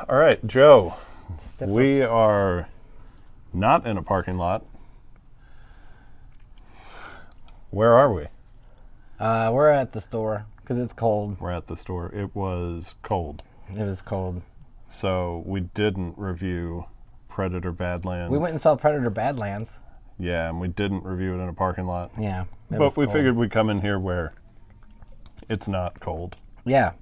All right, Joe, we are not in a parking lot. Where are we? We're at the store because it's cold. We're at the store. It was cold. It was cold. So we didn't review Predator Badlands. We went and saw Predator Badlands. Yeah, and we didn't review it in a parking lot. Yeah. But we figured we'd come in here where it's not cold. Yeah.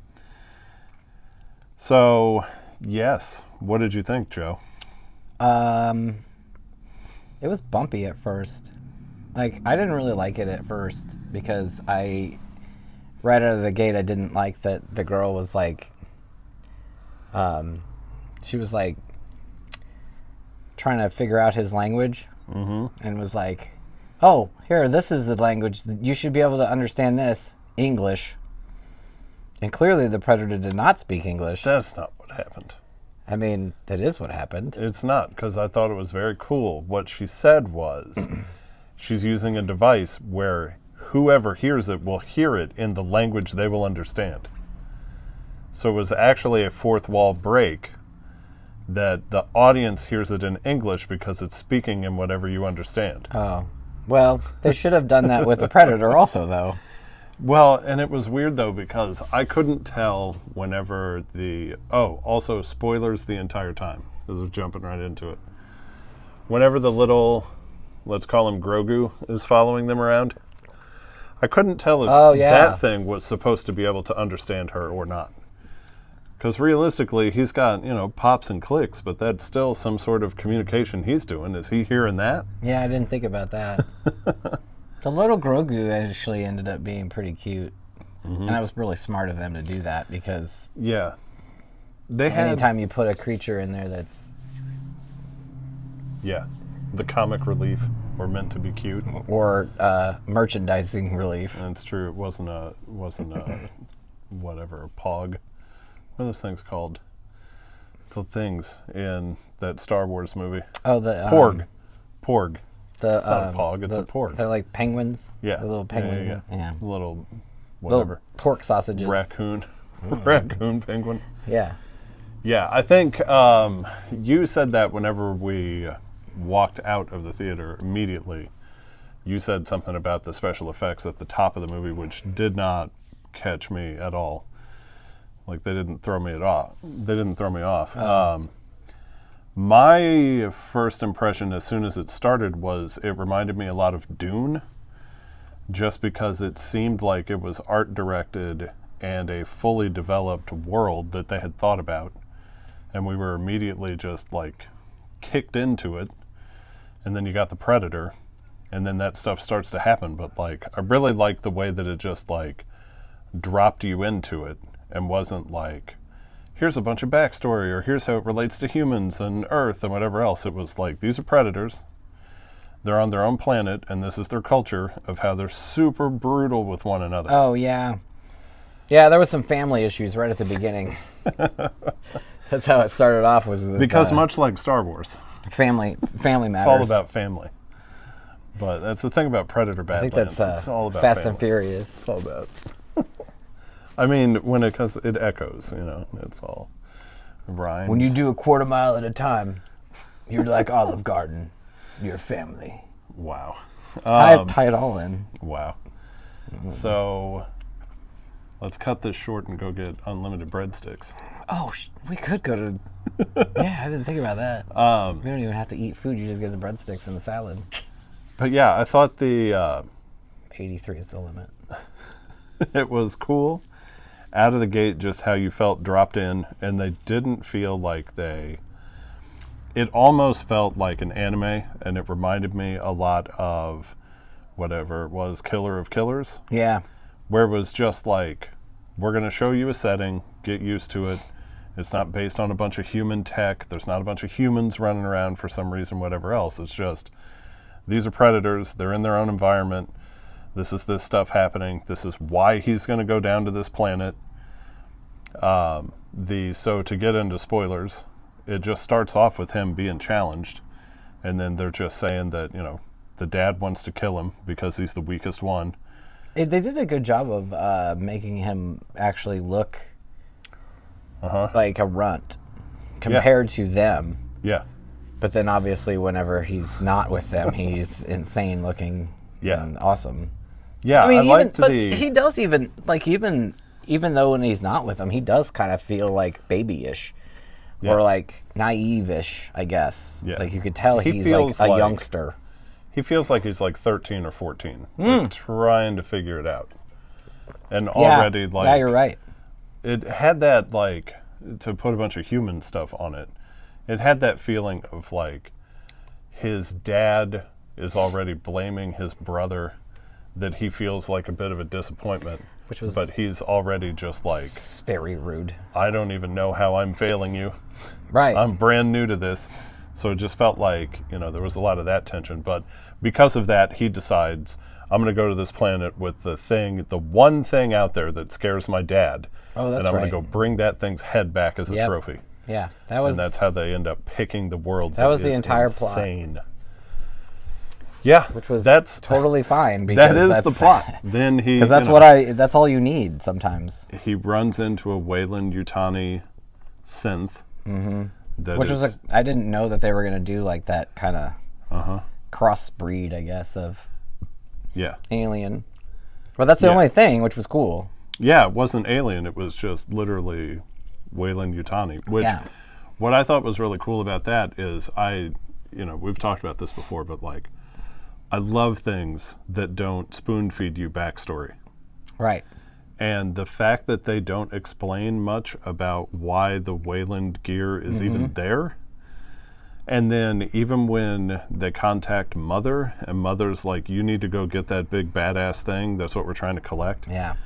So, yes. What did you think, Joe? It was bumpy at first. Like, I didn't really like it at first because right out of the gate, I didn't like that the girl was like, she was like trying to figure out his language and was like, oh, here, this is the language. You should be able to understand this, English. And clearly the Predator did not speak English. That's not what happened. I mean, that is what happened. It's not, because I thought it was very cool. What she said was she's using a device where whoever hears it will hear it in the language they will understand. So it was actually a fourth wall break that the audience hears it in English because it's speaking in whatever you understand. Oh. Well, they should have done that with the Predator also, though. Well, and it was weird, though, because I couldn't tell whenever also spoilers the entire time, because we're jumping right into it. Whenever the little, let's call him Grogu, is following them around, I couldn't tell if that thing was supposed to be able to understand her or not. Because realistically, he's got, pops and clicks, but that's still some sort of communication he's doing. Is he hearing that? Yeah, I didn't think about that. The little Grogu actually ended up being pretty cute. And that was really smart of them to do that because anytime you put a creature in there that's... Yeah, the comic relief or meant to be cute. Or merchandising relief. That's true. It wasn't a whatever, a pog. What are those things called? The things in that Star Wars movie. Oh, the... Porg. It's not a pog, it's a porg. They're like penguins? Yeah. The little penguin. Yeah. Little, whatever. Little pork sausages. Raccoon. Raccoon penguin. Yeah. Yeah, I think you said that whenever we walked out of the theater immediately. You said something about the special effects at the top of the movie, which did not catch me at all. Like, they didn't throw me off. My first impression as soon as it started was it reminded me a lot of Dune, just because it seemed like it was art directed and a fully developed world that they had thought about. And we were immediately just like kicked into it. And then you got the Predator, and then that stuff starts to happen. But like, I really liked the way that it just like dropped you into it and wasn't like, here's a bunch of backstory, or here's how it relates to humans and Earth and whatever else. It was like, these are predators. They're on their own planet, and this is their culture of how they're super brutal with one another. Oh, yeah. Yeah, there was some family issues right at the beginning. That's how it started off. Was with, because much like Star Wars. Family matters. It's all about family. But that's the thing about Predator Badlands. I think that's it's all about Fast family. and Furious. It's all about... I mean, because it echoes, it's all rhymes. When you do a quarter mile at a time, you're like Olive Garden. You're family. Wow. Tie it all in. Wow. So, let's cut this short and go get unlimited breadsticks. Oh, we could go to... Yeah, I didn't think about that. We don't even have to eat food. You just get the breadsticks and the salad. But yeah, I thought the... 83 is the limit. It was cool. Out of the gate, just how you felt dropped in, and they didn't feel like it almost felt like an anime, and it reminded me a lot of whatever it was, Killer of Killers. Yeah. Where it was just like, we're going to show you a setting, get used to it. It's not based on a bunch of human tech. There's not a bunch of humans running around for some reason, whatever else. It's just, these are predators. They're in their own environment. This is this stuff happening. This is why he's going to go down to this planet. So to get into spoilers, it just starts off with him being challenged, and then they're just saying that, the dad wants to kill him because he's the weakest one. They did a good job of making him actually look like a runt. compared to them. Yeah. But then obviously whenever he's not with them, he's insane looking and awesome. Yeah, I mean, he does even though when he's not with them, he does kind of feel like babyish or like naive-ish, I guess. Yeah. Like you could tell he's like a youngster. He feels like he's like 13 or 14, like trying to figure it out. And already yeah, you're right. It had that, like, to put a bunch of human stuff on it, it had that feeling of like his dad is already blaming his brother, that he feels like a bit of a disappointment. But he's already just like... very rude. I don't even know how I'm failing you. Right. I'm brand new to this. So it just felt like, there was a lot of that tension. But because of that, he decides, I'm going to go to this planet with the one thing out there that scares my dad. Oh, that's right. And I'm going to go bring that thing's head back as a trophy. Yeah. And that's how they end up picking the world. That was the entire insane. plot. Yeah, that's totally fine. Because that is the plot. Then he, because that's all you need sometimes. He runs into a Weyland-Yutani synth. Mm-hmm. I didn't know that they were going to do like that kind of crossbreed, I guess, of alien. But that's the only thing, which was cool. Yeah, it wasn't alien. It was just literally Weyland-Yutani. Which, what I thought was really cool about that is we've talked about this before, but like, I love things that don't spoon feed you backstory. Right. And the fact that they don't explain much about why the Weyland gear is even there. And then even when they contact Mother, and Mother's like, you need to go get that big badass thing. That's what we're trying to collect. Yeah.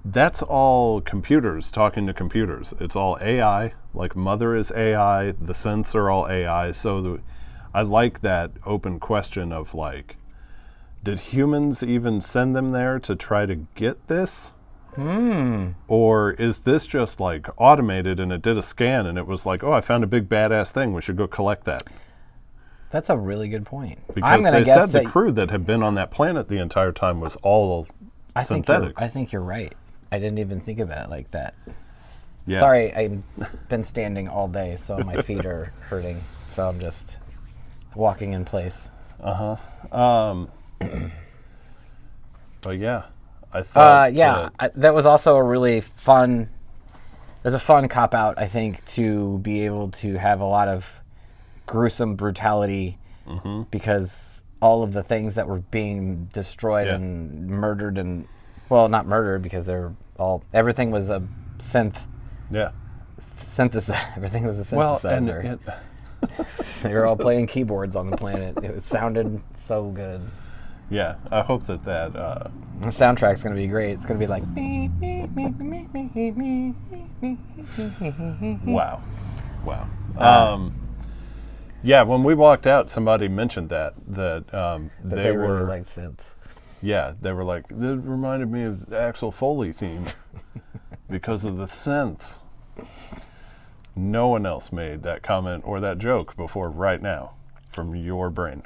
That's all computers talking to computers. It's all AI. Like Mother is AI. The synths are all AI. So I like that open question of like, did humans even send them there to try to get this? Or is this just like automated and it did a scan and it was like, oh, I found a big badass thing. We should go collect that. That's a really good point. Because they said the crew that had been on that planet the entire time was all synthetics. I think you're right. I didn't even think about it like that. Yeah. Sorry, I've been standing all day, so my feet are hurting. So I'm just walking in place. But yeah, I thought. That was also a really fun. There's a fun cop out, I think, to be able to have a lot of gruesome brutality because all of the things that were being destroyed and murdered and, well, not murdered because everything was a synth. Yeah. Everything was a synthesizer. They were all playing keyboards on the planet. It sounded so good. Yeah, I hope that the soundtrack's going to be great. It's going to be like... Wow. Yeah, when we walked out, somebody mentioned that they were... really liked synths. Yeah, they were like, that reminded me of the Axel Foley theme because of the synths. No one else made that comment or that joke before right now from your brain.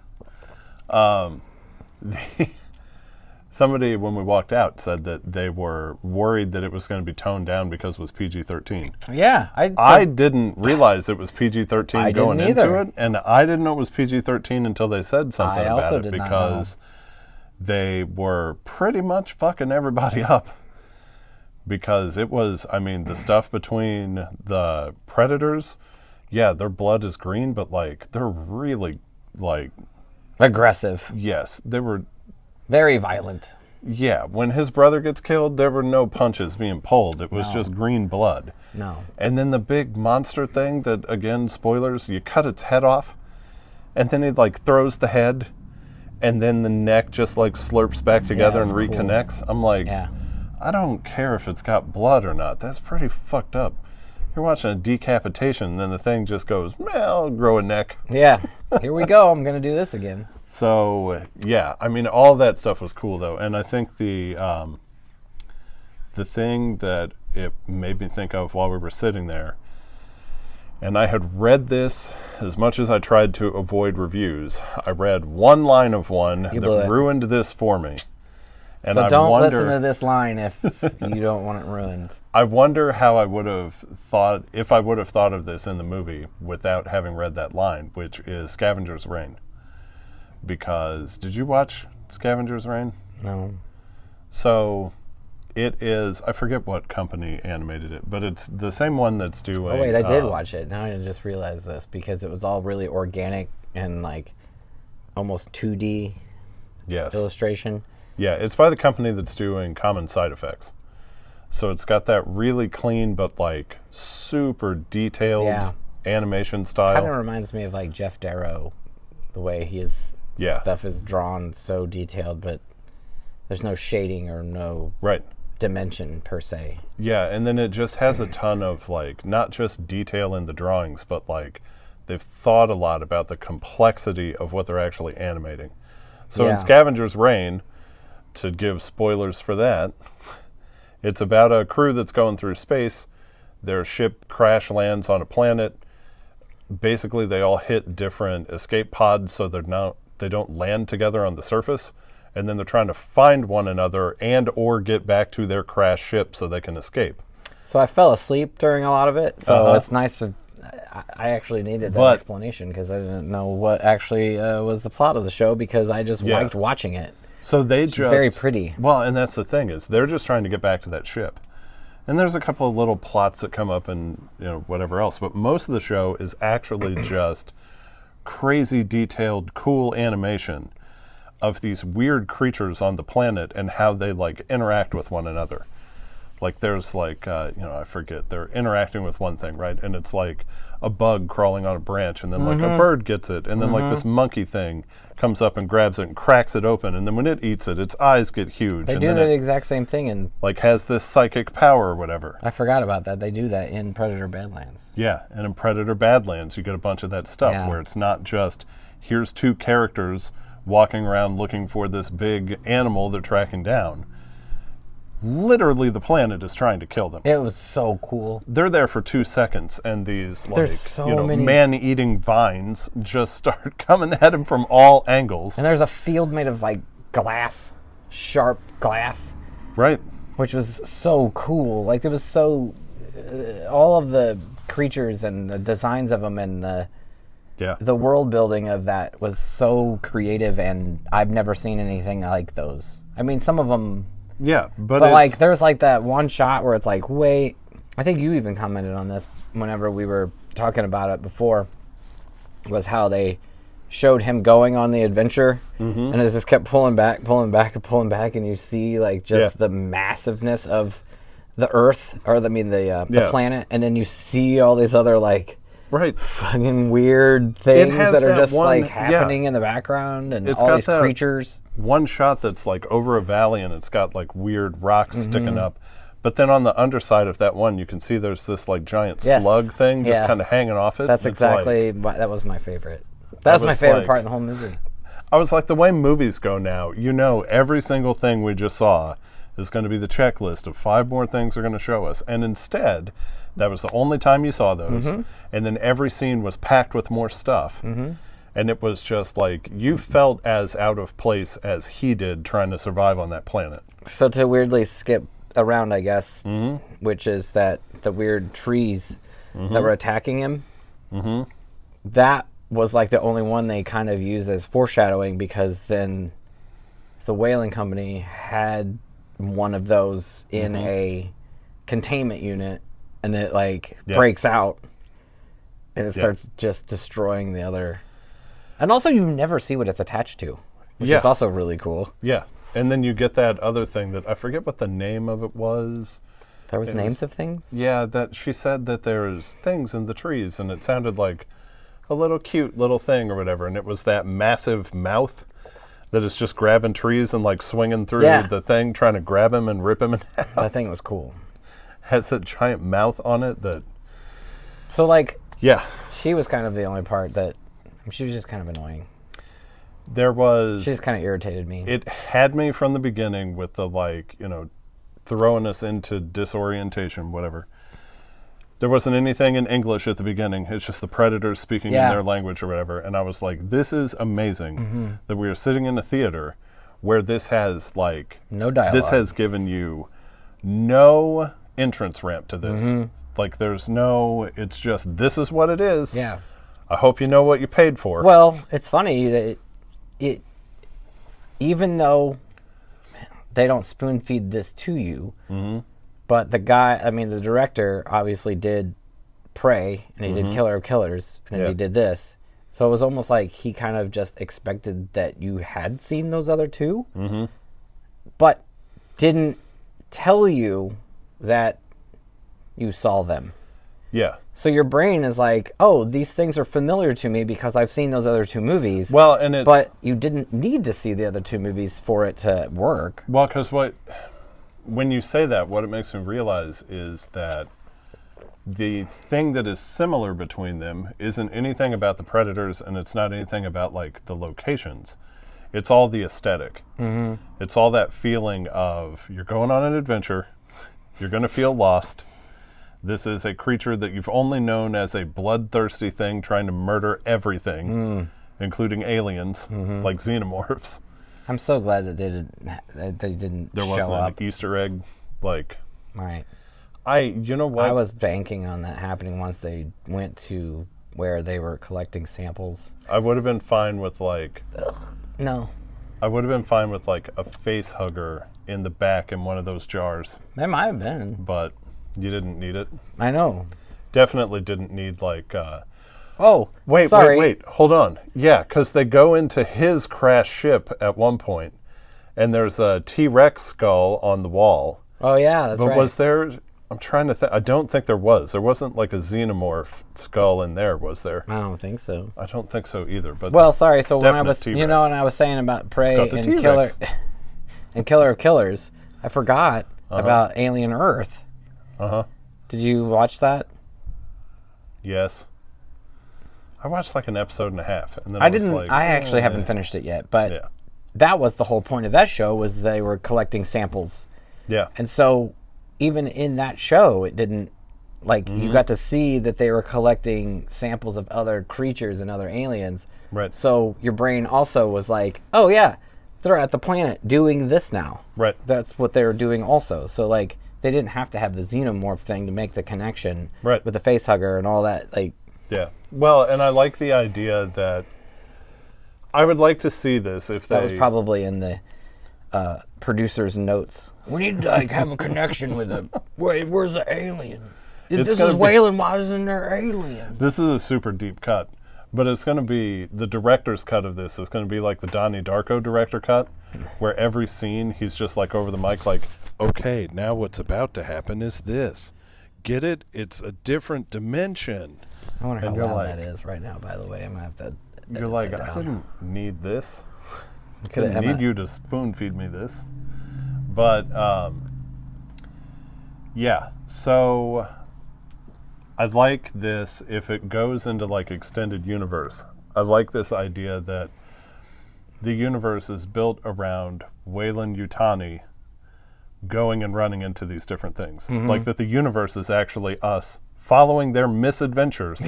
Somebody, when we walked out, said that they were worried that it was going to be toned down because it was PG-13. Yeah. I didn't realize it was PG-13 going into it, and I didn't know it was PG-13 until they said something about it because they were pretty much fucking everybody up. Because it was, the stuff between the predators, their blood is green, but like they're really like aggressive. Yes, they were very violent. Yeah, when his brother gets killed, there were no punches being pulled. It was just green blood. No. And then the big monster thing that, again, spoilers, you cut its head off, and then it like throws the head, and then the neck just like slurps back together and reconnects. Cool. I'm like, I don't care if it's got blood or not. That's pretty fucked up. You're watching a decapitation, and then the thing just goes, I'll grow a neck. Yeah, here we go. I'm going to do this again. So, all that stuff was cool, though. And I think the thing that it made me think of while we were sitting there, and I had read this as much as I tried to avoid reviews. I read one line of one that ruined this for me. And So I don't wonder, listen to this line if you don't want it ruined. I wonder how I would have thought, if I would have thought of this in the movie without having read that line, which is Scavenger's Reign. Because, did you watch Scavenger's Reign? No. So, it is, I forget what company animated it, but it's the same one that's doing... Oh, wait, I did watch it. Now I just realized this because it was all really organic and like almost 2D illustration. Yeah, it's by the company that's doing Common Side Effects. So it's got that really clean but like super detailed animation style. Kind of reminds me of like Jeff Darrow, the way his stuff is drawn so detailed, but there's no shading or no dimension per se. Yeah, and then it just has a ton of like not just detail in the drawings, but like they've thought a lot about the complexity of what they're actually animating. So in Scavenger's Reign, to give spoilers for that, it's about a crew that's going through space. Their ship crash lands on a planet. Basically, they all hit different escape pods, so they don't land together on the surface. And then they're trying to find one another and or get back to their crash ship so they can escape. So I fell asleep during a lot of it. So it's nice to. I actually needed that explanation because I didn't know what actually was the plot of the show because I just liked watching it. So they just very pretty. Well, and that's the thing is they're just trying to get back to that ship. And there's a couple of little plots that come up and whatever else, but most of the show is actually just crazy detailed, cool animation of these weird creatures on the planet and how they like interact with one another. Like there's like I forget, they're interacting with one thing, right? And it's like a bug crawling on a branch, and then like a bird gets it, and then like this monkey thing comes up and grabs it and cracks it open, and then when it eats it, its eyes get huge. They and do then the exact same thing in like has this psychic power or whatever. I forgot about that. They do that in Predator Badlands. Yeah, and in Predator Badlands, you get a bunch of that stuff where it's not just here's two characters walking around looking for this big animal they're tracking down. Literally, the planet is trying to kill them. It was so cool. They're there for 2 seconds, and these many man-eating vines just start coming at them from all angles. And there's a field made of like glass, sharp glass, right? Which was so cool. Like it was so, all of the creatures and the designs of them and the world building of that was so creative, and I've never seen anything like those. I mean, some of them. Yeah, but like there's like that one shot where it's like, wait, I think you even commented on this whenever we were talking about it before, was how they showed him going on the adventure and it just kept pulling back, and you see like just the massiveness of the Earth, or the planet, and then you see all these other like fucking weird things that are just like happening in the background, and all these creatures. One shot that's like over a valley, and it's got like weird rocks sticking up, but then on the underside of that one you can see there's this like giant slug thing just kind of hanging off it. That's exactly that was my favorite. That's my favorite part in the whole movie. I was like, the way movies go now, every single thing we just saw is going to be the checklist of 5 more things they're going to show us, and instead that was the only time you saw those, and then every scene was packed with more stuff. And it was just like, you felt as out of place as he did trying to survive on that planet. So to weirdly skip around, I guess, which is that the weird trees that were attacking him, that was like the only one they kind of used as foreshadowing, because then the whaling company had one of those in a containment unit, and it like breaks out, and it starts just destroying the other. And also, you never see what it's attached to, which is also really cool. Yeah. And then you get that other thing that I forget what the name of it was. There was names of things? Yeah, that she said that there's things in the trees, and it sounded like a little cute little thing or whatever. And it was that massive mouth that is just grabbing trees and like swinging through the thing, trying to grab him and rip him in half. That thing was cool. Has a giant mouth on it that... So like... Yeah. She was kind of the only part that... She was just kind of annoying. There was... She just kind of irritated me. It had me from the beginning with the, like, throwing us into disorientation, whatever. There wasn't anything in English at the beginning. It's just the Predators speaking in their language or whatever. And I was like, this is amazing that we are sitting in a theater where this has like No dialogue. This has given you no entrance ramp to this. Mm-hmm. Like there's no, it's just, this is what it is. Yeah. I hope you know what you paid for. Well, it's funny that it even though they don't spoon feed this to you, but the director obviously did Prey, and he did Killer of Killers, and then he did this. So it was almost like he kind of just expected that you had seen those other two, but didn't tell you that you saw them. Yeah. So your brain is like, oh, these things are familiar to me because I've seen those other two movies. Well, and it's... But you didn't need to see the other two movies for it to work. Well, because when you say that, what it makes me realize is that the thing that is similar between them isn't anything about the Predators, and it's not anything about like the locations. It's all the aesthetic. It's all that feeling of you're going on an adventure, you're going to feel lost. This is a creature that you've only known as a bloodthirsty thing trying to murder everything, including aliens, like xenomorphs. I'm so glad that they didn't There show wasn't up. an Easter egg, like... Right. You know what? I was banking on that happening once they went to where they were collecting samples. I would have been fine with like... No. I would have been fine with like a face hugger in the back in one of those jars. There might have been. But you didn't need it. I know. Definitely didn't need like... Oh, wait, sorry. wait, hold on. Yeah, because they go into his crashed ship at one point, and there's a T-Rex skull on the wall. Oh, yeah, that's right. But was there... I'm trying to think. I don't think there was. There wasn't like a xenomorph skull in there, was there? I don't think so. I don't think so either. But well, sorry. So when I was, T-Rex. when I was saying about Prey Got the and T-Rex. Killer of Killers, I forgot about Alien Earth. Did you watch that? Yes. I watched like an episode and a half, and then I was didn't. like, I actually haven't finished it yet, but that was the whole point of that show, was they were collecting samples. Yeah. And so even in that show, it didn't, like, you got to see that they were collecting samples of other creatures and other aliens. Right. So your brain also was like, oh yeah, they're at the planet doing this now. Right. That's what they were doing also. So like, they didn't have to have the xenomorph thing to make the connection with the face hugger and all that. Like, yeah. Well, and I like the idea that I would like to see this if that was probably in the producer's notes. We need to like have a connection with them. Where's the alien? If this is Wayland, why isn't there aliens? This is a super deep cut, but it's going to be the director's cut of this. Is going to be like the Donnie Darko director cut, where every scene he's just like over the mic, like, okay, now what's about to happen is this. Get it? It's a different dimension. I wonder how loud that is right now. By the way, I'm gonna have to. You're like, I didn't need this. I didn't need you to spoon feed me this. But yeah, so I'd like this if it goes into like extended universe. I like this idea that the universe is built around Wayland Yutani going and running into these different things. Like that the universe is actually us following their misadventures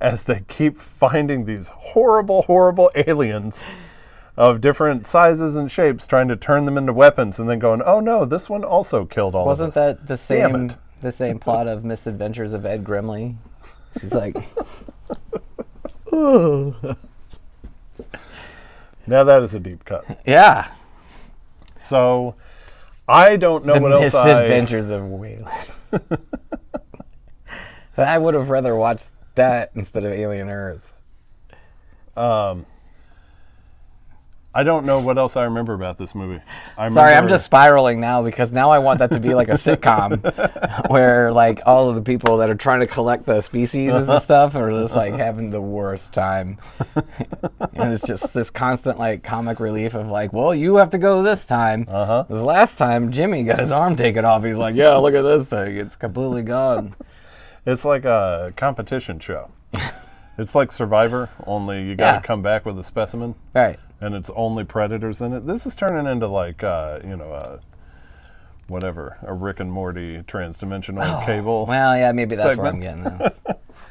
as they keep finding these horrible, horrible aliens of different sizes and shapes, trying to turn them into weapons, and then going, "Oh no, this one also killed all of us." Wasn't that the same plot of Misadventures of Ed Grimley? She's like, now that is a deep cut. Yeah. So I don't know what else Misadventures of Wayland. I would have rather watched that instead of Alien Earth. I don't know what else I remember about this movie. Sorry, I'm just spiraling now because now I want that to be like a sitcom where like all of the people that are trying to collect the species and stuff are just like having the worst time. And it's just this constant like comic relief of like, well, you have to go this time. This last time Jimmy got his arm taken off. He's like, yeah, look at this thing. It's completely gone. It's like a competition show. It's like Survivor, only you got to come back with a specimen. Right. And it's only predators in it. This is turning into like, whatever, a Rick and Morty transdimensional cable. Well, yeah, maybe that's where I'm getting this.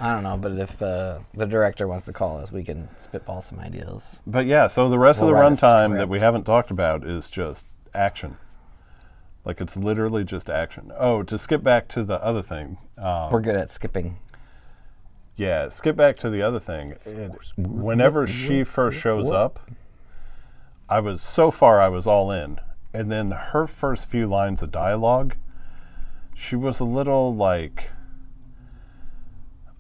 I don't know, but if the director wants to call us, we can spitball some ideas. But yeah, so the rest of the We'll write a runtime that script. we haven't talked about is just action. Like, it's literally just action. Oh, to skip back to the other thing. We're good at skipping. Yeah, skip back to the other thing. Whenever she first shows up, I was all in. And then her first few lines of dialogue, she was a little like,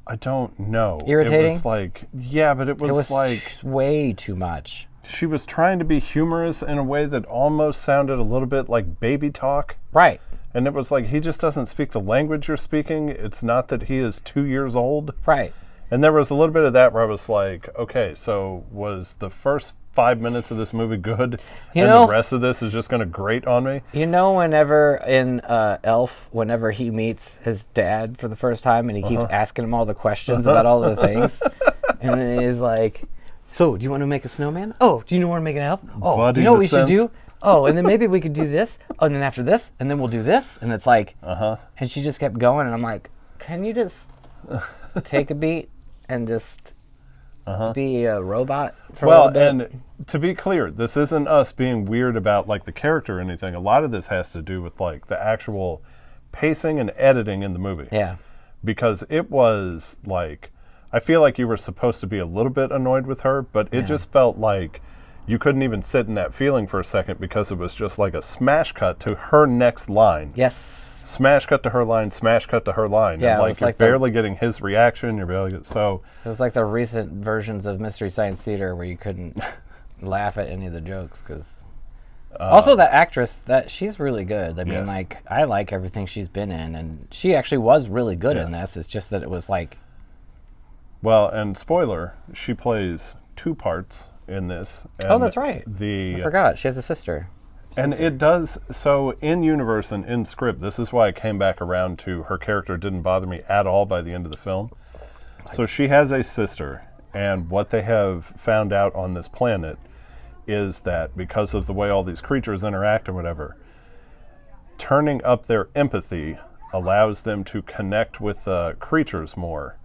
I don't know. Irritating? It was like, yeah, but it was like, way too much. she was trying to be humorous in a way that almost sounded a little bit like baby talk. Right. And it was like, he just doesn't speak the language you're speaking. It's not that he is 2 years old. Right. And there was a little bit of that where I was like, okay, so was the first 5 minutes of this movie good, the rest of this is just going to grate on me? You know, whenever in Elf, whenever he meets his dad for the first time and he keeps asking him all the questions about all the things, and then he's like, so, do you want to make a snowman? Oh, do you want to make an elf? Oh, Buddy you know what we should descent. do? Oh, and then maybe we could do this. Oh, and then after this, and then we'll do this. And it's like, and she just kept going, and I'm like, can you just take a beat and just be a robot for a little bit? And to be clear, this isn't us being weird about like the character or anything. A lot of this has to do with like the actual pacing and editing in the movie. Yeah. Because it was like, I feel like you were supposed to be a little bit annoyed with her, but it just felt like you couldn't even sit in that feeling for a second because it was just like a smash cut to her next line. Yes. Smash cut to her line, smash cut to her line. Yeah, and it like was you're like the- barely getting his reaction, you're barely getting, so It was like the recent versions of Mystery Science Theater where you couldn't laugh at any of the jokes because. Also, that actress, she's really good. I mean, Yes. like, I like everything she's been in, and she actually was really good in this. It's just that it was like, well, and spoiler, she plays two parts in this. And oh, that's right. The I forgot. She has a sister. And it does, so in universe and in script, this is why I came back around to her character didn't bother me at all by the end of the film. So she has a sister, and what they have found out on this planet is that because of the way all these creatures interact and whatever, turning up their empathy allows them to connect with the creatures more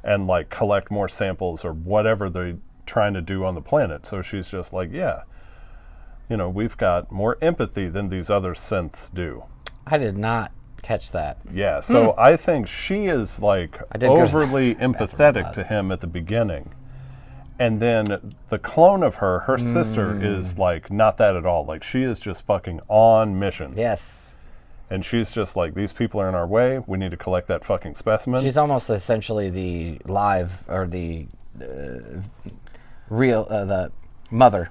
and like collect more samples or whatever they're trying to do on the planet. So she's just like, yeah, you know, we've got more empathy than these other synths do. I did not catch that. Yeah, so I think she is like I did go to overly empathetic to him at the beginning. And then the clone of her sister, is like not that at all. Like she is just fucking on mission. Yes. And she's just like, these people are in our way. We need to collect that fucking specimen. She's almost essentially the live, or the real, the mother.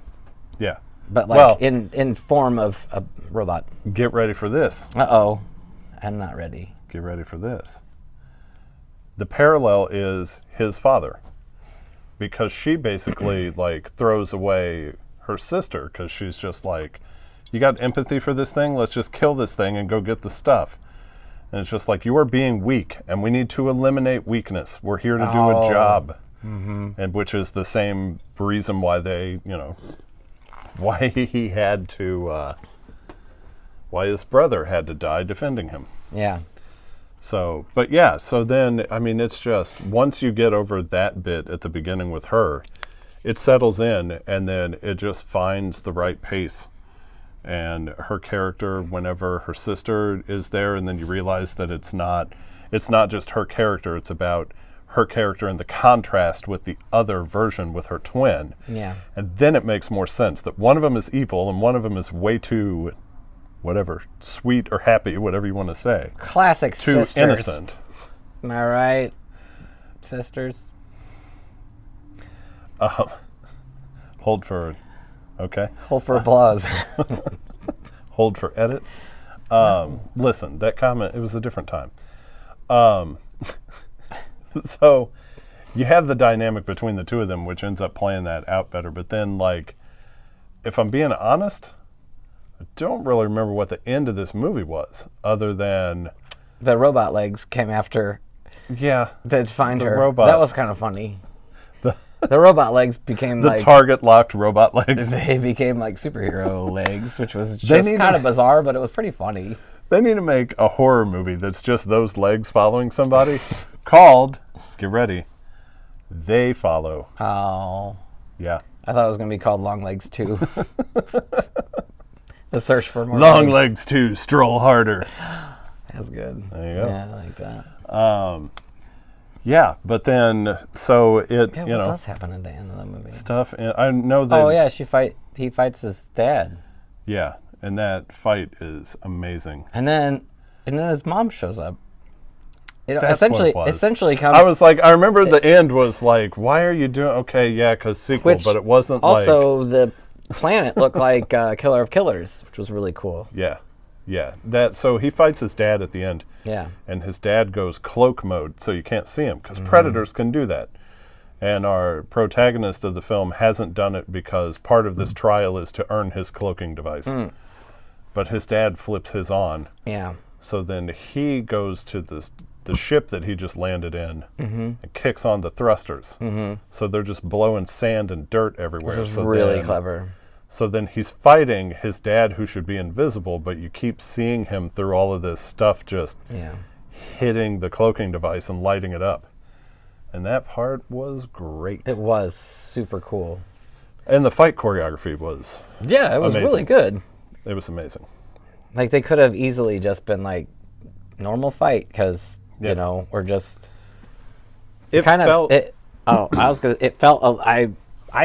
Yeah. But like Well- in form of a robot. Get ready for this. Uh-oh. I'm not ready. Get ready for this. The parallel is his father. Because she basically like throws away her sister because she's just like, you got empathy for this thing? Let's just kill this thing and go get the stuff. And it's just like, you are being weak and we need to eliminate weakness. We're here to do a job. And which is the same reason why they, you know, why he had to, why his brother had to die defending him. Yeah. So, but yeah, so then, I mean, it's just, once you get over that bit at the beginning with her, it settles in and then it just finds the right pace. And her character, whenever her sister is there, and then you realize that it's not just her character, it's about her character and the contrast with the other version with her twin. Yeah. And then it makes more sense that one of them is evil and one of them is way too, whatever, sweet or happy, whatever you want to say. Classic Too sisters. innocent. Am I right? Sisters? Hold for, okay. Hold for applause. Hold for edit. Listen, that comment, it was a different time. So you have the dynamic between the two of them, which ends up playing that out better. But then, like, if I'm being honest, I don't really remember what the end of this movie was, other than, The robot legs came after yeah, to find The her. robot. That was kind of funny. The robot legs became the like target-locked robot legs. they became like superhero legs, which was They just need kind to- of bizarre, but it was pretty funny. They need to make a horror movie that's just those legs following somebody, called, get ready. They follow. Oh. Yeah. I thought it was going to be called Long Legs 2. The search for more Long Legs 2, Stroll Harder. That's good. There you go. Yeah, I like that. Yeah, but then, so it, Yeah, you what know. does happen at the end of the movie? Stuff. And I know that. Oh, yeah, he fights his dad. Yeah, and that fight is amazing. And then his mom shows up. It That's what it was. essentially comes. I was like, I remember the end was like, why are you doing? Okay, yeah, because sequel, but it wasn't also the planet looked like Killer of Killers, which was really cool. Yeah. So he fights his dad at the end. Yeah. And his dad goes cloak mode, so you can't see him, because predators can do that. And our protagonist of the film hasn't done it because part of this trial is to earn his cloaking device. But his dad flips his on. Yeah. So then he goes to the ship that he just landed in and kicks on the thrusters. So they're just blowing sand and dirt everywhere. Which was really clever. So then he's fighting his dad, who should be invisible, but you keep seeing him through all of this stuff just hitting the cloaking device and lighting it up. And that part was great. It was super cool. And the fight choreography was it was amazing. really good. It was amazing. Like, they could have easily just been like, normal fight, because, you know, we're just... It felt... I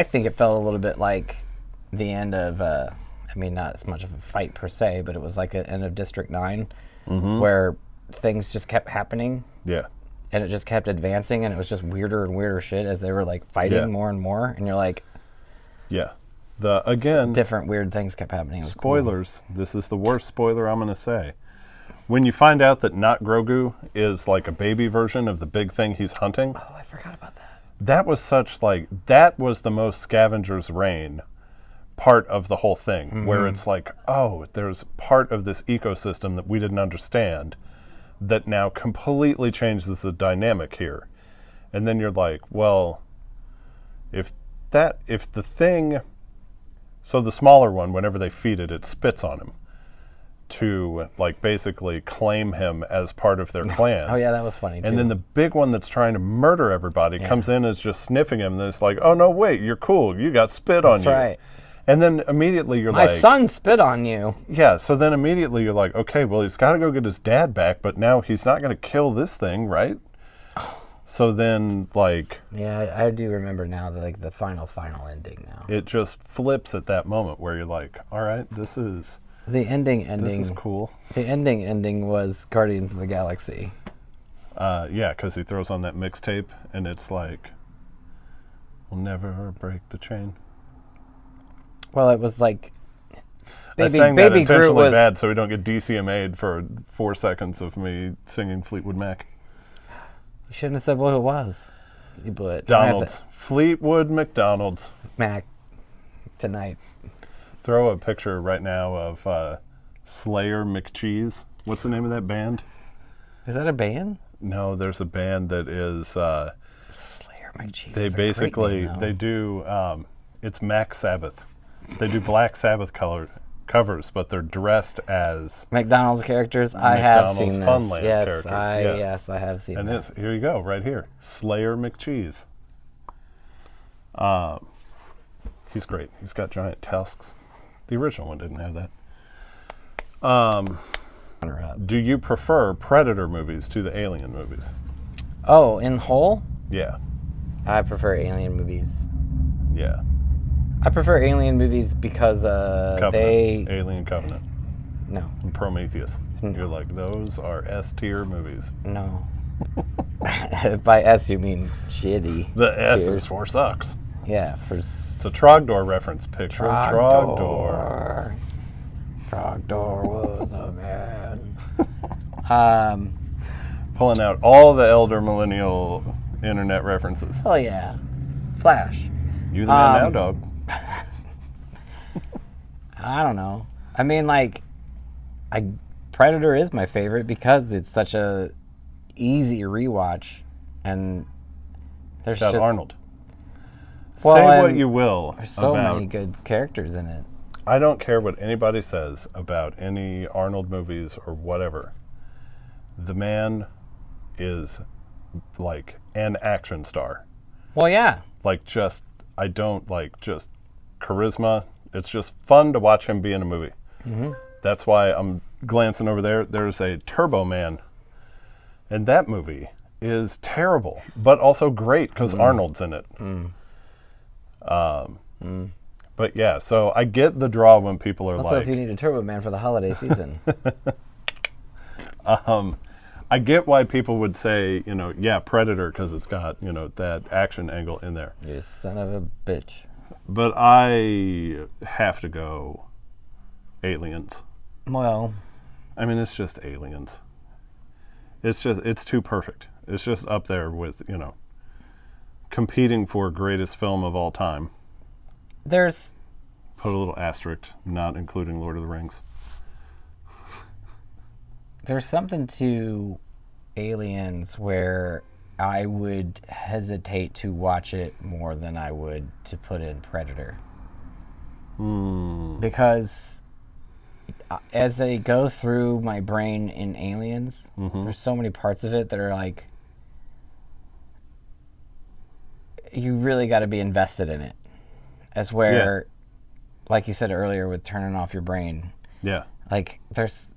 think it felt a little bit like the end of, I mean, not as much of a fight per se, but it was like the end of District 9, where things just kept happening. Yeah. And it just kept advancing, and it was just weirder and weirder shit as they were, like, fighting more and more. And you're like... Yeah. Again... Different weird things kept happening. Spoilers. Cool. This is the worst spoiler I'm going to say. When you find out that not Grogu is, like, a baby version of the big thing he's hunting... Oh, I forgot about that. That was such, like... That was the most Scavenger's Reign part of the whole thing, where it's like, oh, there's part of this ecosystem that we didn't understand that now completely changes the dynamic here. And then you're like, well, if the thing, so the smaller one, whenever they feed it, it spits on him to, like, basically claim him as part of their clan. Oh yeah, that was funny too. And then the big one that's trying to murder everybody comes in and is just sniffing him, and it's like, oh no, wait, you're cool, you got spit on you. That's right. And then immediately you're like... My son spit on you. Yeah, so then immediately you're like, okay, well, he's got to go get his dad back, but now he's not going to kill this thing, right? So then, like... Yeah, I do remember now, the final ending now. It just flips at that moment where you're like, all right, this is... The ending. This is cool. The ending was Guardians of the Galaxy. Yeah, because he throws on that mixtape, and it's like, we'll never break the chain. Well, it was like... I sang that intentionally bad so we don't get DCMA'd for 4 seconds of me singing Fleetwood Mac. You shouldn't have said what it was. You blew it. Donald's. Fleetwood McDonald's. Mac. Tonight. Throw a picture right now of Slayer McCheese. What's the name of that band? Is that a band? No, there's a band that is... Slayer McCheese. They basically, they do... it's Mac Sabbath. They do Black Sabbath covers, but they're dressed as McDonald's characters. I have seen this. Funland yes, characters. Yes, I have seen. And this, here you go, right here, Slayer McCheese. He's great. He's got giant tusks. The original one didn't have that. Do you prefer Predator movies to the Alien movies? Oh, in whole? Yeah. I prefer Alien movies. Yeah. I prefer Alien movies because Alien Covenant. No. And Prometheus. You're like, those are S-tier movies. No. By S, you mean shitty. The S is for sucks. Yeah, it's a Trogdor reference. Picture of Trogdor. Trogdor was a man. Pulling out all the elder millennial internet references. Oh yeah. Flash. You the man now, dog. I don't know. I mean, like, Predator is my favorite because it's such a easy rewatch, and there's it's got just Arnold. Well, say what you will. There's so many good characters in it. I don't care what anybody says about any Arnold movies or whatever. The man is like an action star. Well, yeah. Like just I don't like just charisma. It's just fun to watch him be in a movie. Mm-hmm. That's why I'm glancing over there. There's a Turbo Man, and that movie is terrible, but also great because Arnold's in it. But yeah, so I get the draw when people are Also, like, if you need a Turbo Man for the holiday season. I get why people would say, yeah, Predator because it's got, that action angle in there. You son of a bitch. But I have to go Aliens. Well, I mean, it's just Aliens. It's too perfect. It's just up there with, competing for greatest film of all time. there's Put a little asterisk, not including Lord of the Rings. there's something to Aliens where I would hesitate to watch it more than I would to put in Predator. Because as I go through my brain in Aliens, there's so many parts of it that are like, you really got to be invested in it. As where, like you said earlier with turning off your brain, Yeah. like there's,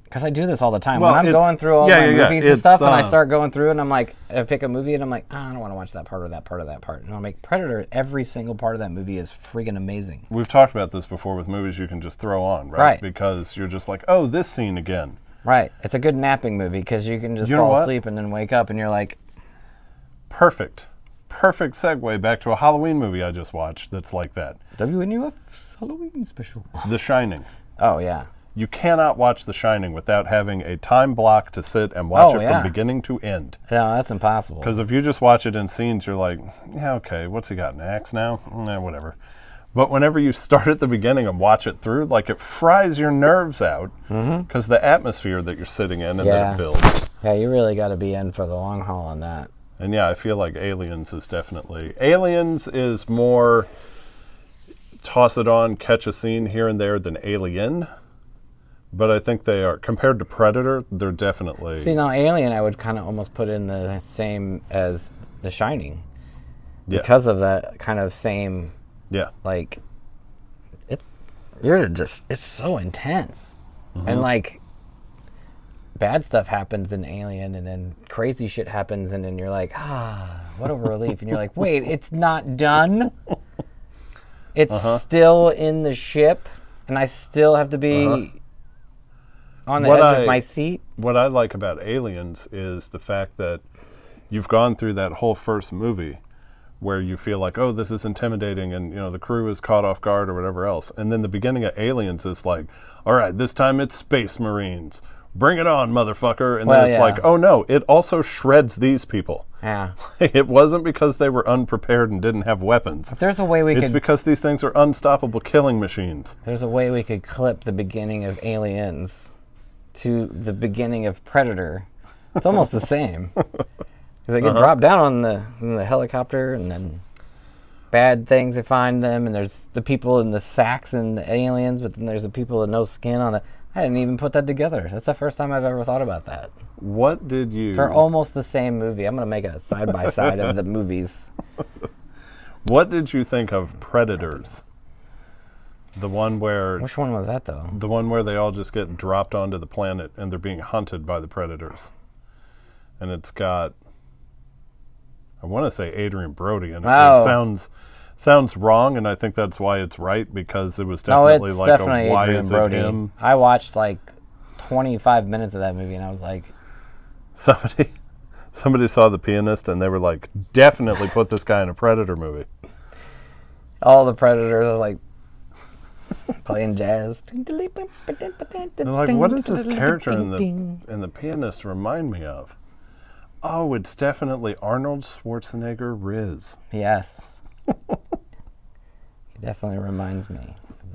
because I do this all the time. Well, when I'm it's- going through all yeah, my yeah, yeah. movies and It's stuff, and I the- start going through, and I'm like, I pick a movie, and I'm like, I don't want to watch that part or that part or that part. And I'm like, Predator, every single part of that movie is freaking amazing. We've talked about this before with movies you can just throw on, right? Right. Because you're just like, oh, this scene again. Right. It's a good napping movie because you can just You know fall what? asleep and then wake up, and you're like, Perfect segue back to a Halloween movie I just watched that's like that. WNUF Halloween special. The Shining. Oh, yeah. You cannot watch The Shining without having a time block to sit and watch Oh, it yeah. from beginning to end. No, that's impossible. Because if you just watch it in scenes, you're like, yeah, okay, what's he got, an axe now? Whatever. But whenever you start at the beginning and watch it through, like it fries your nerves out because the atmosphere that you're sitting in and that Yeah. it builds. Yeah, you really got to be in for the long haul on that. And yeah, I feel like Aliens is more toss it on, catch a scene here and there than Alien. But I think they are, compared to Predator, they're definitely... See, now Alien I would kind of almost put in the same as The Shining. Yeah. Because of that kind of same, Yeah. like, it's so intense. Mm-hmm. And like, bad stuff happens in Alien, and then crazy shit happens, and then you're like, what a relief. And you're like, wait, it's not done? It's still in the ship, and I still have to be on the edge of my seat? What I like about Aliens is the fact that you've gone through that whole first movie where you feel like, oh, this is intimidating, and the crew is caught off guard or whatever else. And then the beginning of Aliens is like, all right, this time it's Space Marines. Bring it on, motherfucker. And then it's like, oh no, it also shreds these people. Yeah. It wasn't because they were unprepared and didn't have weapons. If there's a way It's because these things are unstoppable killing machines. there's a way we could clip the beginning of Aliens to the beginning of Predator. It's almost the same. 'Cause they get dropped down on the helicopter, and then bad things, they find them, and there's the people in the sacks and the aliens, but then there's the people with no skin on it. I didn't even put that together. That's the first time I've ever thought about that. What did you... They're almost the same movie. I'm going to make a side-by-side of the movies. What did you think of Predators? The one where... Which one was that, though? The one where they all just get dropped onto the planet and they're being hunted by the predators. And it's got... I want to say Adrian Brody, and it sounds wrong, and I think that's why it's right, because it was definitely it's like definitely a why Adrian is Brody. it him? I watched like 25 minutes of that movie, and I was like, Somebody saw The Pianist, and they were like, definitely put this guy in a Predator movie. all the Predators are like playing jazz. They're like, what does this character in the Pianist remind me of? Oh, it's definitely Arnold Schwarzenegger Riz. Yes. He definitely reminds me of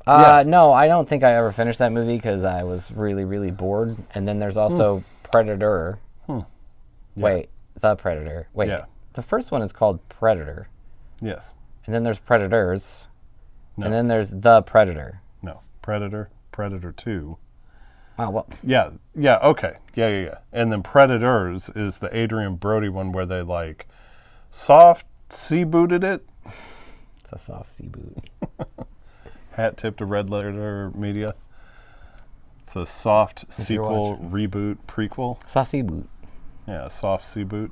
that. No, I don't think I ever finished that movie because I was really, really bored. And then there's also Predator. Yeah. Wait, The Predator. Wait, Yeah. the first one is called Predator. Yes. And then there's Predators. No. And then there's The Predator. No. Predator, Predator 2, Oh, well. Yeah, okay. Yeah. And then Predators is the Adrian Brody one where they like soft sea-booted it. It's a soft sea boot. Hat tip to Red Letter Media. It's a soft sequel, reboot, prequel. Soft sea boot. Yeah, soft sea boot.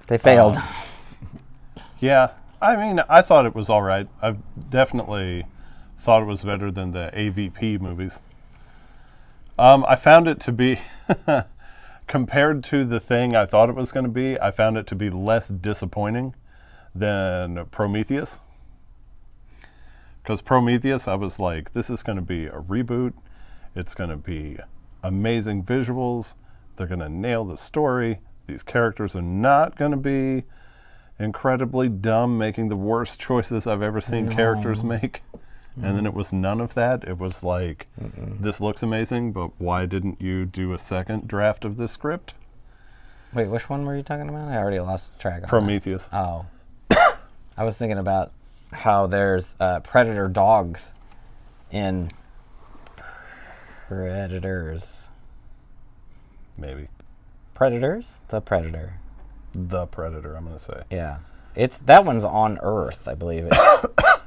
They failed. Yeah, I mean, I thought it was all right. I definitely thought it was better than the AVP movies. I found it to be, compared to the thing I thought it was going to be, I found it to be less disappointing than Prometheus. Because Prometheus, I was like, this is going to be a reboot. It's going to be amazing visuals. They're going to nail the story. These characters are not going to be incredibly dumb, making the worst choices I've ever seen characters make. And then it was none of that. It was like, this looks amazing, but why didn't you do a second draft of this script? Wait, which one were you talking about? I already lost track of Prometheus. that. Oh. I was thinking about how there's predator dogs in Predators. Maybe. Predators? The Predator. The Predator, I'm going to say. Yeah. That one's on Earth, I believe.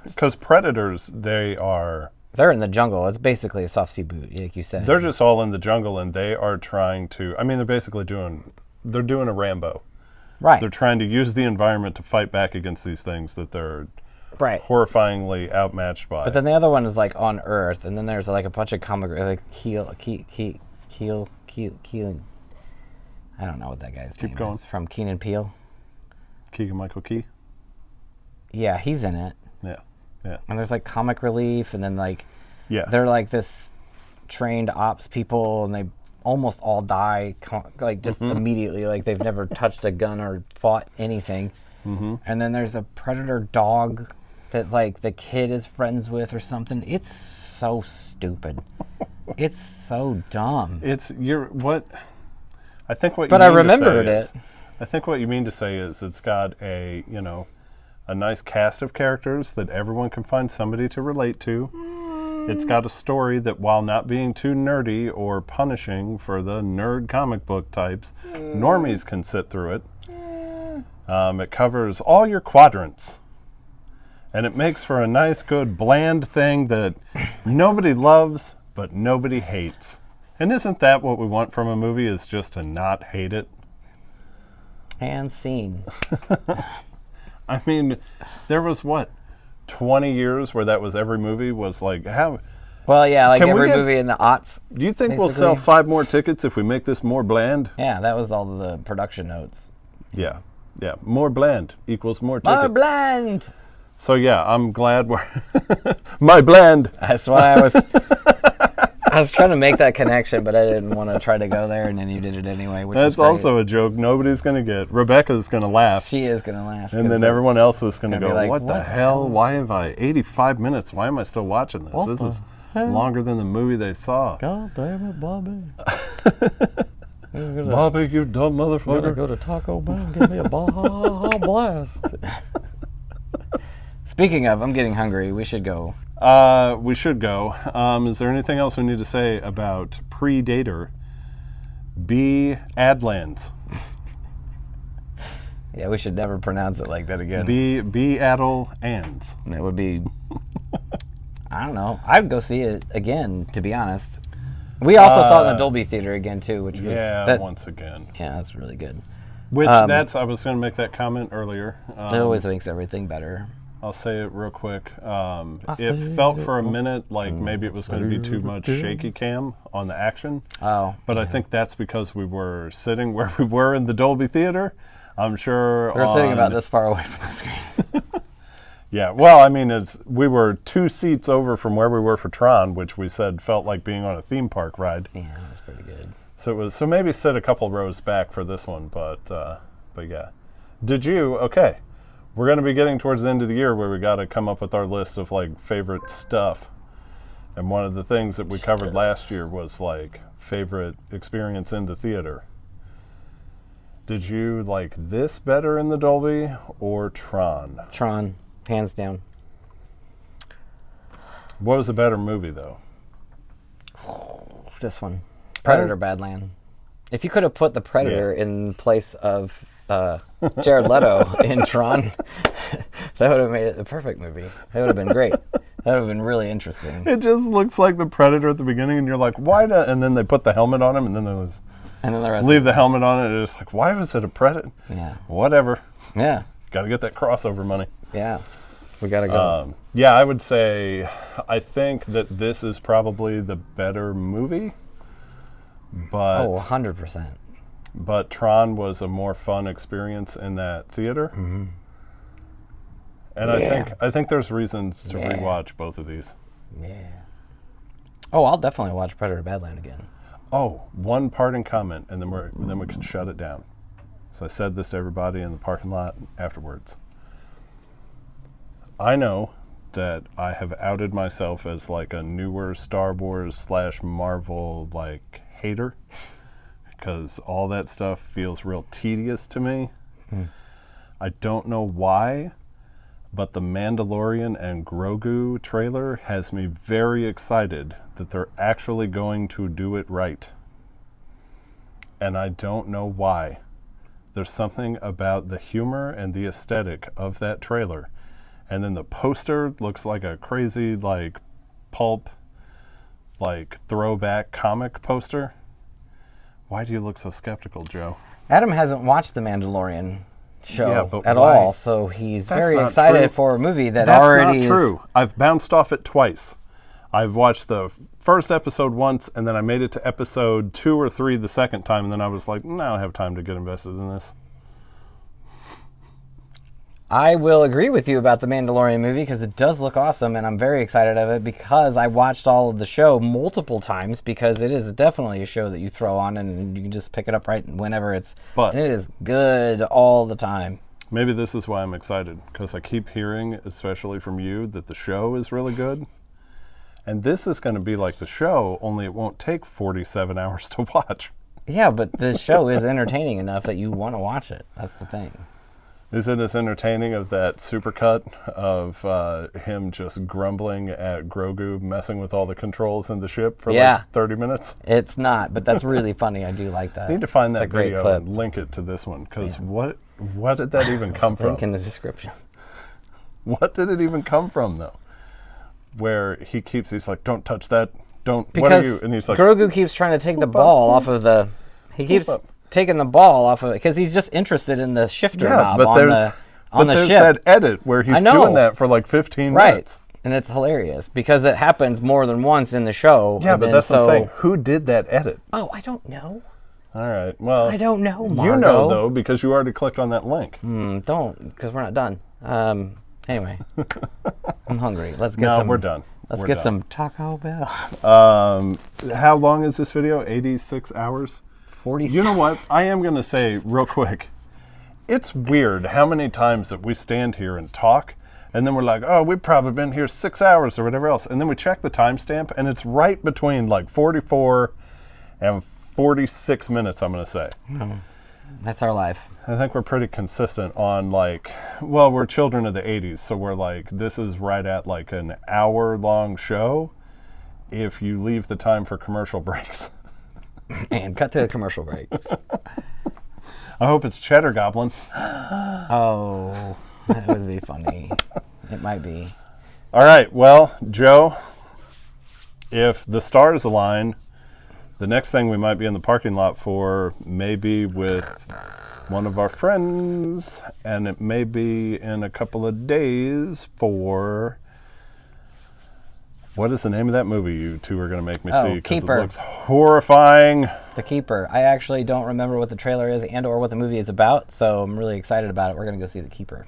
Because Predators, they're in the jungle. It's basically a soft sea boot, like you said. They're just all in the jungle, and they are trying to, I mean, they're basically doing a Rambo. Right. They're trying to use the environment to fight back against these things that they're horrifyingly outmatched by. But then the other one is like on Earth, and then there's like a bunch of comic, like Keel. I don't know what that guy's name is. From Keen and Peele. Keegan-Michael Key? Yeah, he's in it. Yeah. And there's like comic relief, and then like, they're like this trained ops people, and they almost all die, like just immediately, like they've never touched a gun or fought anything. Mm-hmm. And then there's a predator dog that like the kid is friends with or something. It's so stupid. It's so dumb. I think what you mean to say is it's got a nice cast of characters that everyone can find somebody to relate to. It's got a story that, while not being too nerdy or punishing for the nerd comic book types, normies can sit through it. It covers all your quadrants. And it makes for a nice, good, bland thing that nobody loves, but nobody hates. And isn't that what we want from a movie, is just to not hate it? And scene. I mean, there was 20 years where that was every movie was like, how? Well, yeah, like every movie in the aughts. Do you think we'll sell 5 more tickets if we make this more bland? Yeah, that was all the production notes. Yeah. More bland equals more tickets. More bland! So yeah, I'm glad we're my bland. That's why I was trying to make that connection, but I didn't want to try to go there, and then you did it anyway. That's also a joke nobody's going to get. Rebecca's going to laugh. She is going to laugh. And then everyone else is going to go, like, what the hell? Why have I 85 minutes? Why am I still watching this? This is longer than the movie they saw. God damn it, Bobby. Bobby, you dumb motherfucker. I'm going to go to Taco Bell and give me a Baja Blast. Speaking of, I'm getting hungry. We should go. We should go. Is there anything else we need to say about Predator Badlands? Yeah, we should never pronounce it like that again. Badlands. It would be, I don't know. I'd go see it again, to be honest. We also saw it in the Dolby Theater again, too, which was... once again. Yeah, that's really good. Which, I was going to make that comment earlier. It always makes everything better. I'll say it real quick. It felt for a minute like maybe it was going to be too much shaky cam on the action. Oh. But I think that's because we were sitting where we were in the Dolby Theater. I'm sure we were sitting about this far away from the screen. Yeah, well, I mean, we were 2 seats over from where we were for Tron, which we said felt like being on a theme park ride. Yeah, that was pretty good. So maybe sit a couple rows back for this one, but yeah. Okay. We're going to be getting towards the end of the year where we got to come up with our list of like favorite stuff. And one of the things that we covered last year was like favorite experience in the theater. Did you like this better in the Dolby or Tron? Tron, hands down. What was a better movie though? This one. Predator Badlands. If you could have put the Predator in place of Jared Leto in Tron, that would have made it the perfect movie. That would have been great. That would have been really interesting. It just looks like the Predator at the beginning, and you're like, why? And then they put the helmet on him, and then there was. And then the rest. Leave the helmet on it, and it's like, why was it a Predator? Yeah. Whatever. Yeah. Got to get that crossover money. Yeah. We got to go. Yeah, I would say, I think that this is probably the better movie. But 100%. But Tron was a more fun experience in that theater. Mm-hmm. And I think there's reasons to rewatch both of these. Yeah. Oh, I'll definitely watch Predator Badlands again. Oh, one parting comment, and then we can shut it down. So I said this to everybody in the parking lot afterwards. I know that I have outed myself as like a newer Star Wars / Marvel like hater, because all that stuff feels real tedious to me. I don't know why, but the Mandalorian and Grogu trailer has me very excited that they're actually going to do it right. And I don't know why. There's something about the humor and the aesthetic of that trailer. And then the poster looks like a crazy, like, pulp, like, throwback comic poster. Why do you look so skeptical, Joe? Adam hasn't watched The Mandalorian show at why? all, so he's That's very not excited true. for a movie that That's already not true. I've bounced off it twice. I've watched the first episode once, and then I made it to episode 2 or 3 the second time, and then I was like, no, I don't have time to get invested in this. I will agree with you about the Mandalorian movie because it does look awesome, and I'm very excited of it because I watched all of the show multiple times because it is definitely a show that you throw on and you can just pick it up right whenever and it is good all the time. Maybe this is why I'm excited, because I keep hearing, especially from you, that the show is really good. And this is going to be like the show, only it won't take 47 hours to watch. Yeah, but the show is entertaining enough that you want to watch it. That's the thing. Is it as entertaining of that supercut of him just grumbling at Grogu messing with all the controls in the ship for like 30 minutes? It's not, but that's really funny. I do like that. I need to find It's that a great video clip. and link it to this one, because what did that even come from? Link in the description. What did it even come from, though? Where he's like, don't touch that, don't, Because what are you? And he's like, Grogu keeps trying to take the ball off of the... He keeps taking the ball off of it because he's just interested in the shifter knob on the there's ship. that edit where he's doing that for like 15 minutes. And it's hilarious because it happens more than once in the show. Yeah, but that's what I'm saying. Who did that edit? Oh, I don't know. All right, well. I don't know, Margo. You know, though, because you already clicked on that link. Don't, because we're not done. Anyway, I'm hungry. Let's get we're done. Let's get some Taco Bell. How long is this video? 86 hours? 47. You know what? I am going to say real quick. It's weird how many times that we stand here and talk, and then we're like, oh, we've probably been here 6 hours or whatever else. And then we check the timestamp, and it's right between like 44 and 46 minutes, I'm going to say. That's our life. I think we're pretty consistent on like, well, we're children of the 80s, so we're like, this is right at like an hour-long show if you leave the time for commercial breaks. And cut to a commercial break. I hope it's Cheddar Goblin. Oh, that would be funny. It might be. All right, well, Joe, if the stars align, the next thing we might be in the parking lot for may be with one of our friends, and it may be in a couple of days for... What is the name of that movie you two are going to make me see? Because it Keeper. looks horrifying. The Keeper. I actually don't remember what the trailer is and or what the movie is about, so I'm really excited about it. We're going to go see The Keeper.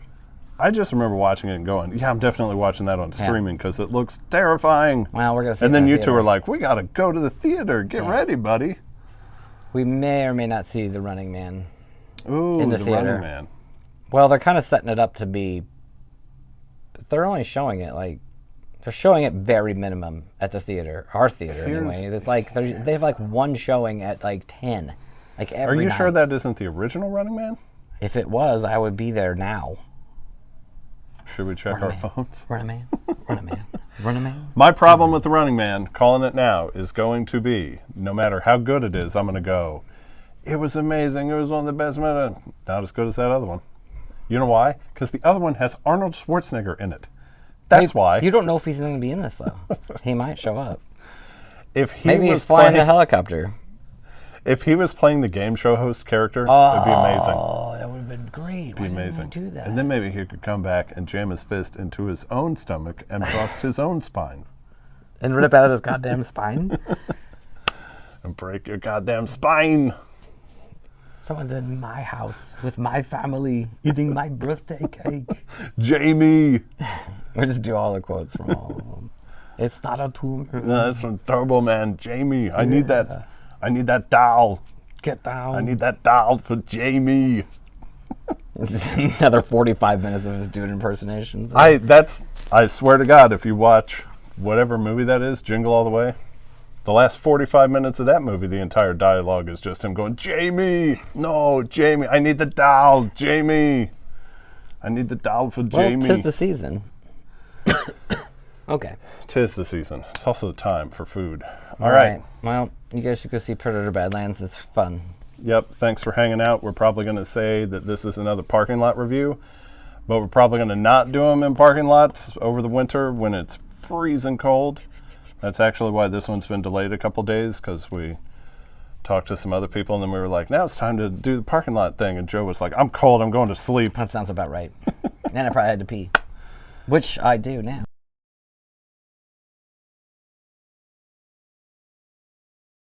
I just remember watching it and going, yeah, I'm definitely watching that on streaming because it looks terrifying. Well, we're going to see And it in then the you two theater. are like, we got to go to the theater. Get ready, buddy. We may or may not see The Running Man. Ooh, In the the theater. Running Man. Well, they're kind of setting it up to be... They're only showing it, like... They're showing it very minimum at the theater. Our theater, anyway. It's like, they have like one showing at like 10. Like every Are you night. sure that isn't the original Running Man? If it was, I would be there now. Should we check our phones? Run a man. Run a man. Running Man? My problem with The Running Man, calling it now, is going to be, no matter how good it is, I'm going to go, it was amazing. It was one of the best movies. Not as good as that other one. You know why? Because the other one has Arnold Schwarzenegger in it. That's why. You don't know if he's going to be in this, though. He might show up. If he Maybe was he's flying the helicopter. If he was playing the game show host character, it'd be amazing. Oh, that would have been great. It'd be amazing. Do that? And then maybe he could come back and jam his fist into his own stomach and bust his own spine. And rip out his goddamn spine? And break your goddamn spine. Someone's in my house with my family eating my birthday cake. Jamie. We'll just do all the quotes from all of them. It's not a tumor. No, that's from Turbo Man. Jamie, I need that. I need that doll. Get down. I need that doll for Jamie. Another 45 minutes of his doing impersonations. I swear to God, if you watch whatever movie that is, Jingle All the Way, the last 45 minutes of that movie, the entire dialogue is just him going, Jamie, no, Jamie, I need the doll, Jamie. I need the doll for Jamie. Well, 'tis the season. Okay. 'Tis the season. It's also the time for food. All right. Well, you guys should go see Predator Badlands. It's fun. Yep. Thanks for hanging out. We're probably going to say that this is another parking lot review, but we're probably going to not do them in parking lots over the winter when it's freezing cold. That's actually why this one's been delayed a couple days, because we talked to some other people and then we were like, now it's time to do the parking lot thing. And Joe was like, I'm cold. I'm going to sleep. That sounds about right. And I probably had to pee, which I do now.